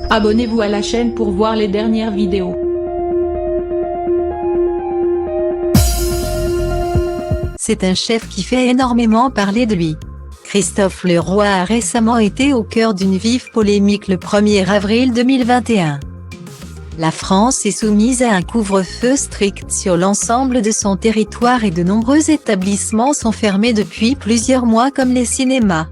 Abonnez-vous à la chaîne pour voir les dernières vidéos. C'est un chef qui fait énormément parler de lui. Christophe Leroy a récemment été au cœur d'une vive polémique le 1er avril 2021. La France est soumise à un couvre-feu strict sur l'ensemble de son territoire et de nombreux établissements sont fermés depuis plusieurs mois comme les cinémas,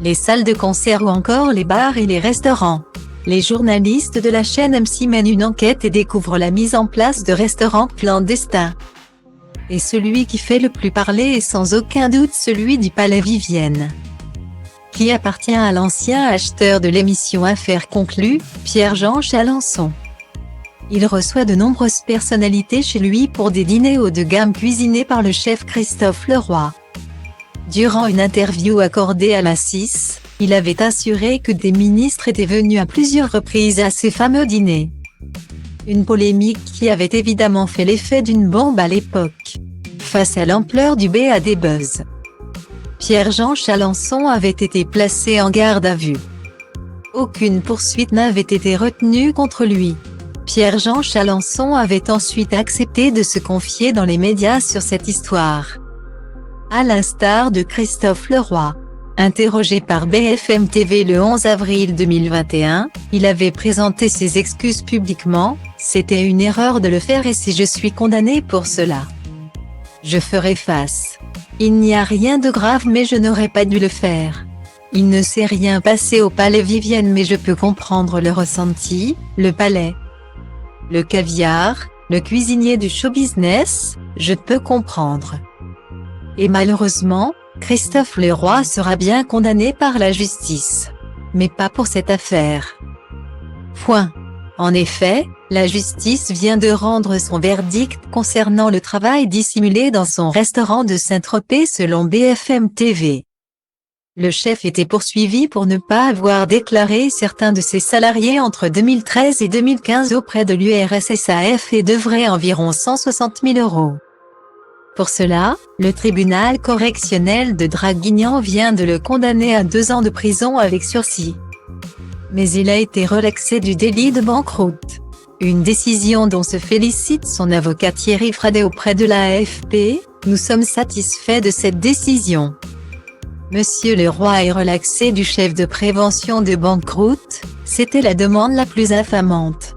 les salles de concert ou encore les bars et les restaurants. Les journalistes de la chaîne M6 mènent une enquête et découvrent la mise en place de restaurants clandestins. Et celui qui fait le plus parler est sans aucun doute celui du Palais Vivienne, qui appartient à l'ancien acheteur de l'émission Affaires conclues, Pierre-Jean Chalençon. Il reçoit de nombreuses personnalités chez lui pour des dîners haut de gamme cuisinés par le chef Christophe Leroy. Durant une interview accordée à la 6, il avait assuré que des ministres étaient venus à plusieurs reprises à ces fameux dîners. Une polémique qui avait évidemment fait l'effet d'une bombe à l'époque, face à l'ampleur du BAD buzz. Pierre-Jean Chalençon avait été placé en garde à vue. Aucune poursuite n'avait été retenue contre lui. Pierre-Jean Chalençon avait ensuite accepté de se confier dans les médias sur cette histoire. À l'instar de Christophe Leroy. Interrogé par BFM TV le 11 avril 2021, il avait présenté ses excuses publiquement. « C'était une erreur de le faire et si je suis condamné pour cela, je ferai face. Il n'y a rien de grave mais je n'aurais pas dû le faire. Il ne s'est rien passé au Palais Vivienne mais je peux comprendre le ressenti, le palais, le caviar, le cuisinier du show business, je peux comprendre. Et malheureusement, Christophe Leroy sera bien condamné par la justice. Mais pas pour cette affaire. Point. En effet, la justice vient de rendre son verdict concernant le travail dissimulé dans son restaurant de Saint-Tropez selon BFM TV. Le chef était poursuivi pour ne pas avoir déclaré certains de ses salariés entre 2013 et 2015 auprès de l'URSSAF et devrait environ 160 000 €. Pour cela, le tribunal correctionnel de Draguignan vient de le condamner à 2 ans de prison avec sursis. Mais il a été relaxé du délit de banqueroute. Une décision dont se félicite son avocat Thierry Fradet auprès de l'AFP. Nous sommes satisfaits de cette décision. Monsieur Leroy est relaxé du chef de prévention de banqueroute, c'était la demande la plus infamante.